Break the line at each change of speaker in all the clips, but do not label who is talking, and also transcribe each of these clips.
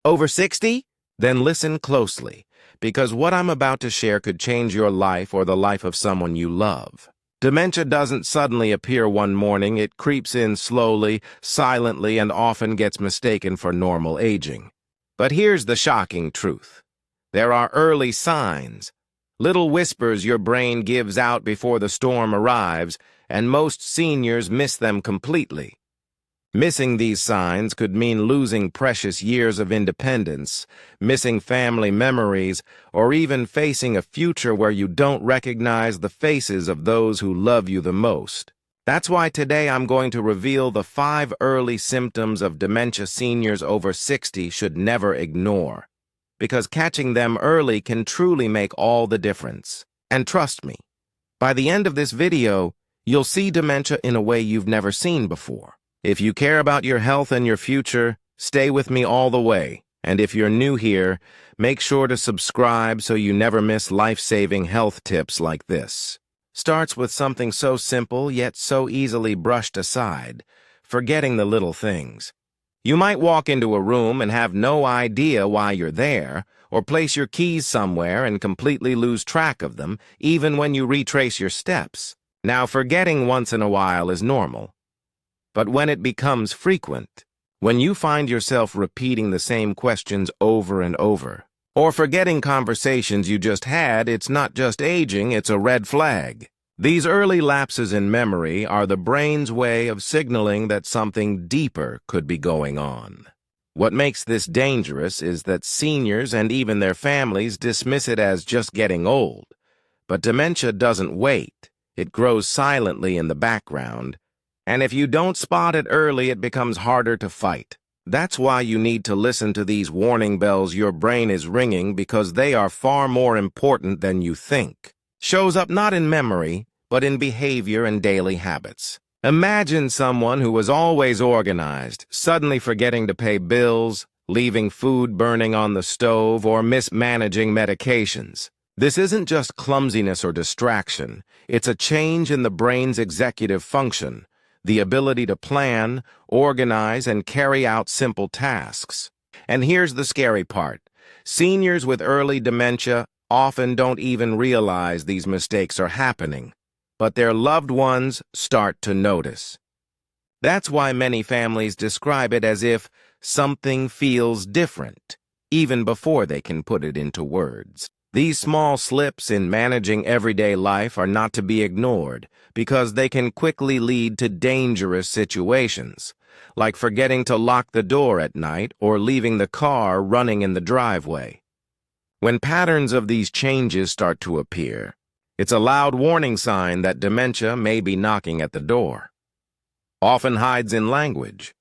Over 60? Then listen closely, because what I'm about to share could change your life or the life of someone you love. Dementia doesn't suddenly appear one morning. It creeps in slowly, silently, and often gets mistaken for normal aging. But here's the shocking truth. There are early signs, little whispers your brain gives out before the storm arrives, and most seniors miss them completely. Missing these signs could mean losing precious years of independence, missing family memories, or even facing a future where you don't recognize the faces of those who love you the most. That's why today I'm going to reveal the 5 early symptoms of dementia seniors over 60 should never ignore, because catching them early can truly make all the difference. And trust me, by the end of this video, you'll see dementia in a way you've never seen before. If you care about your health and your future, stay with me all the way. And if you're new here, make sure to subscribe so you never miss life-saving health tips like this. Starts with something so simple yet so easily brushed aside, forgetting the little things. You might walk into a room and have no idea why you're there, or place your keys somewhere and completely lose track of them, even when you retrace your steps. Now, forgetting once in a while is normal. But when it becomes frequent, when you find yourself repeating the same questions over and over, or forgetting conversations you just had, it's not just aging, it's a red flag. These early lapses in memory are the brain's way of signaling that something deeper could be going on. What makes this dangerous is that seniors and even their families dismiss it as just getting old. But dementia doesn't wait. It grows silently in the background. And if you don't spot it early, it becomes harder to fight. That's why you need to listen to these warning bells your brain is ringing, because they are far more important than you think. Shows up not in memory, but in behavior and daily habits. Imagine someone who was always organized, suddenly forgetting to pay bills, leaving food burning on the stove, or mismanaging medications. This isn't just clumsiness or distraction. It's a change in the brain's executive function, the ability to plan, organize, and carry out simple tasks. And here's the scary part. Seniors with early dementia often don't even realize these mistakes are happening, but their loved ones start to notice. That's why many families describe it as if something feels different, even before they can put it into words. These small slips in managing everyday life are not to be ignored, because they can quickly lead to dangerous situations, like forgetting to lock the door at night or leaving the car running in the driveway. When patterns of these changes start to appear, it's a loud warning sign that dementia may be knocking at the door. Often hides in language,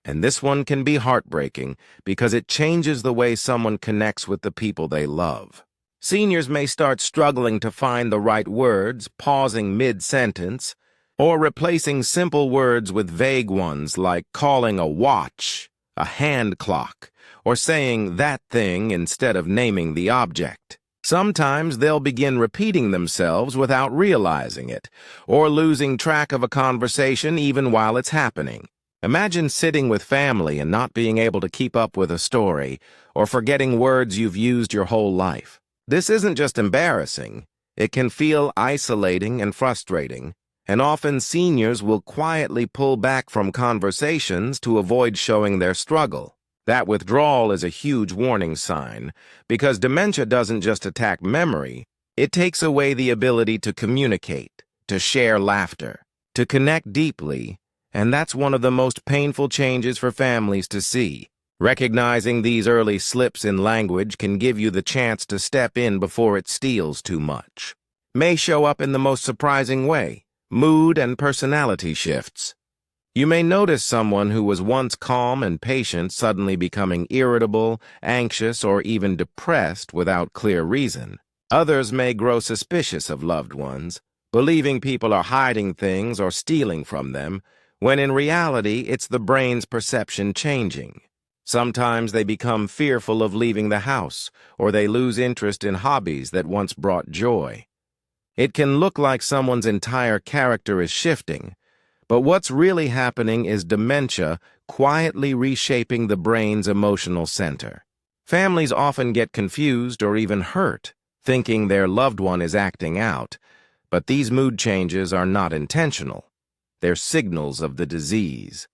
and this one can be heartbreaking because it changes the way someone connects with the people they love. Seniors may start struggling to find the right words, pausing mid-sentence, or replacing simple words with vague ones like calling a watch, a hand clock, or saying that thing instead of naming the object. Sometimes they'll begin repeating themselves without realizing it, or losing track of a conversation even while it's happening. Imagine sitting with family and not being able to keep up with a story, or forgetting words you've used your whole life. This isn't just embarrassing. It can feel isolating and frustrating, and often seniors will quietly pull back from conversations to avoid showing their struggle. That withdrawal is a huge warning sign, because dementia doesn't just attack memory, it takes away the ability to communicate, to share laughter, to connect deeply, and that's one of the most painful changes for families to see. Recognizing these early slips in language can give you the chance to step in before it steals too much. May show up in the most surprising way: mood and personality shifts. You may notice someone who was once calm and patient suddenly becoming irritable, anxious, or even depressed without clear reason. Others may grow suspicious of loved ones, believing people are hiding things or stealing from them, when in reality it's the brain's perception changing. Sometimes they become fearful of leaving the house, or they lose interest in hobbies that once brought joy. It can look like someone's entire character is shifting, but what's really happening is dementia quietly reshaping the brain's emotional center. Families often get confused or even hurt, thinking their loved one is acting out, but these mood changes are not intentional. They're signals of the disease.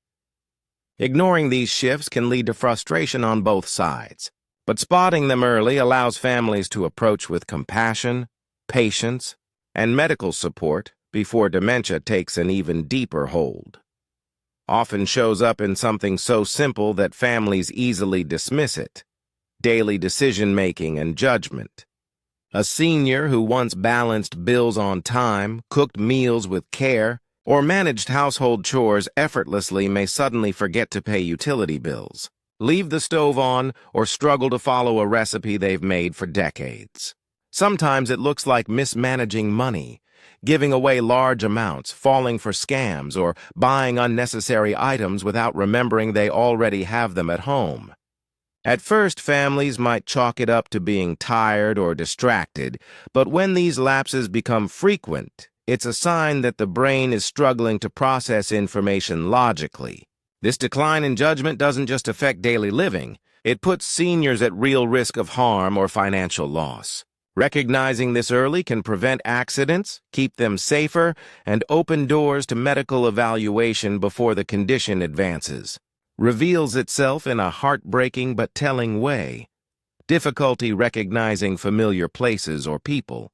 Ignoring these shifts can lead to frustration on both sides, but spotting them early allows families to approach with compassion, patience, and medical support before dementia takes an even deeper hold. Often shows up in something so simple that families easily dismiss it: daily decision-making and judgment. A senior who once balanced bills on time, cooked meals with care, or managed household chores effortlessly may suddenly forget to pay utility bills, leave the stove on, or struggle to follow a recipe they've made for decades. Sometimes it looks like mismanaging money, giving away large amounts, falling for scams, or buying unnecessary items without remembering they already have them at home. At first, families might chalk it up to being tired or distracted, but when these lapses become frequent, it's a sign that the brain is struggling to process information logically. This decline in judgment doesn't just affect daily living, it puts seniors at real risk of harm or financial loss. Recognizing this early can prevent accidents, keep them safer, and open doors to medical evaluation before the condition advances. Reveals itself in a heartbreaking but telling way: difficulty recognizing familiar places or people.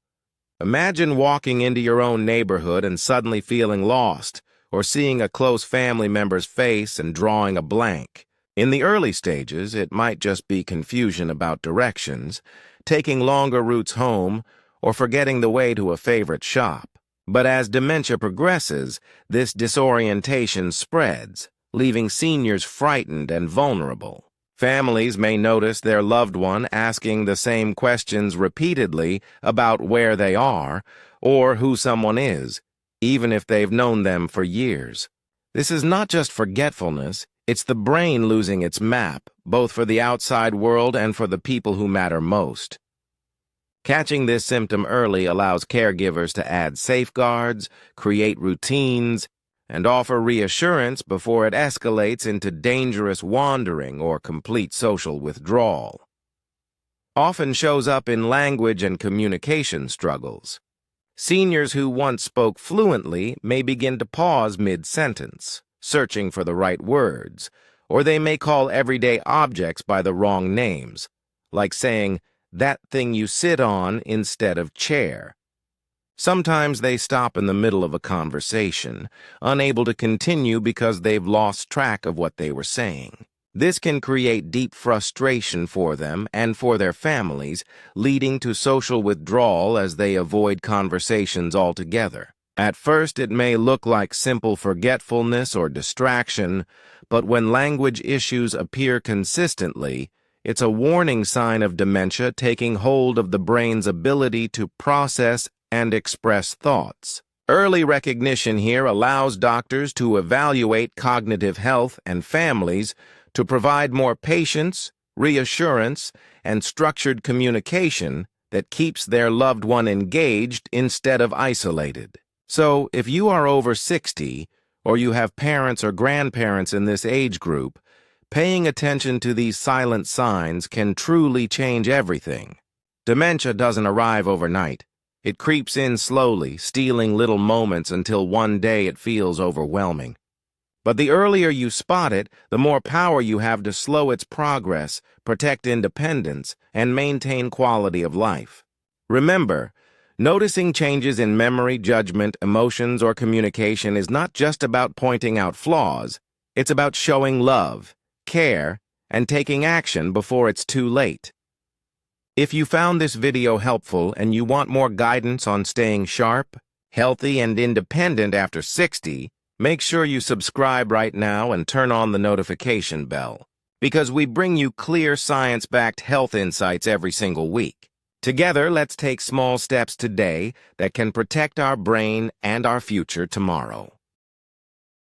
Imagine walking into your own neighborhood and suddenly feeling lost, or seeing a close family member's face and drawing a blank. In the early stages, it might just be confusion about directions, taking longer routes home, or forgetting the way to a favorite shop. But as dementia progresses, this disorientation spreads, leaving seniors frightened and vulnerable. Families may notice their loved one asking the same questions repeatedly about where they are or who someone is, even if they've known them for years. This is not just forgetfulness, it's the brain losing its map, both for the outside world and for the people who matter most. Catching this symptom early allows caregivers to add safeguards, create routines, and offer reassurance before it escalates into dangerous wandering or complete social withdrawal. Often shows up in language and communication struggles. Seniors who once spoke fluently may begin to pause mid-sentence, searching for the right words, or they may call everyday objects by the wrong names, like saying, "that thing you sit on," instead of "chair." Sometimes they stop in the middle of a conversation, unable to continue because they've lost track of what they were saying. This can create deep frustration for them and for their families, leading to social withdrawal as they avoid conversations altogether. At first, it may look like simple forgetfulness or distraction, but when language issues appear consistently, it's a warning sign of dementia taking hold of the brain's ability to process and express thoughts. Early recognition here allows doctors to evaluate cognitive health and families to provide more patience, reassurance, and structured communication that keeps their loved one engaged instead of isolated. So, if you are over 60, or you have parents or grandparents in this age group, paying attention to these silent signs can truly change everything. Dementia doesn't arrive overnight. It creeps in slowly, stealing little moments until one day it feels overwhelming. But the earlier you spot it, the more power you have to slow its progress, protect independence, and maintain quality of life. Remember, noticing changes in memory, judgment, emotions, or communication is not just about pointing out flaws. It's about showing love, care, and taking action before it's too late. If you found this video helpful and you want more guidance on staying sharp, healthy, and independent after 60, make sure you subscribe right now and turn on the notification bell, because we bring you clear science-backed health insights every single week. Together, let's take small steps today that can protect our brain and our future tomorrow.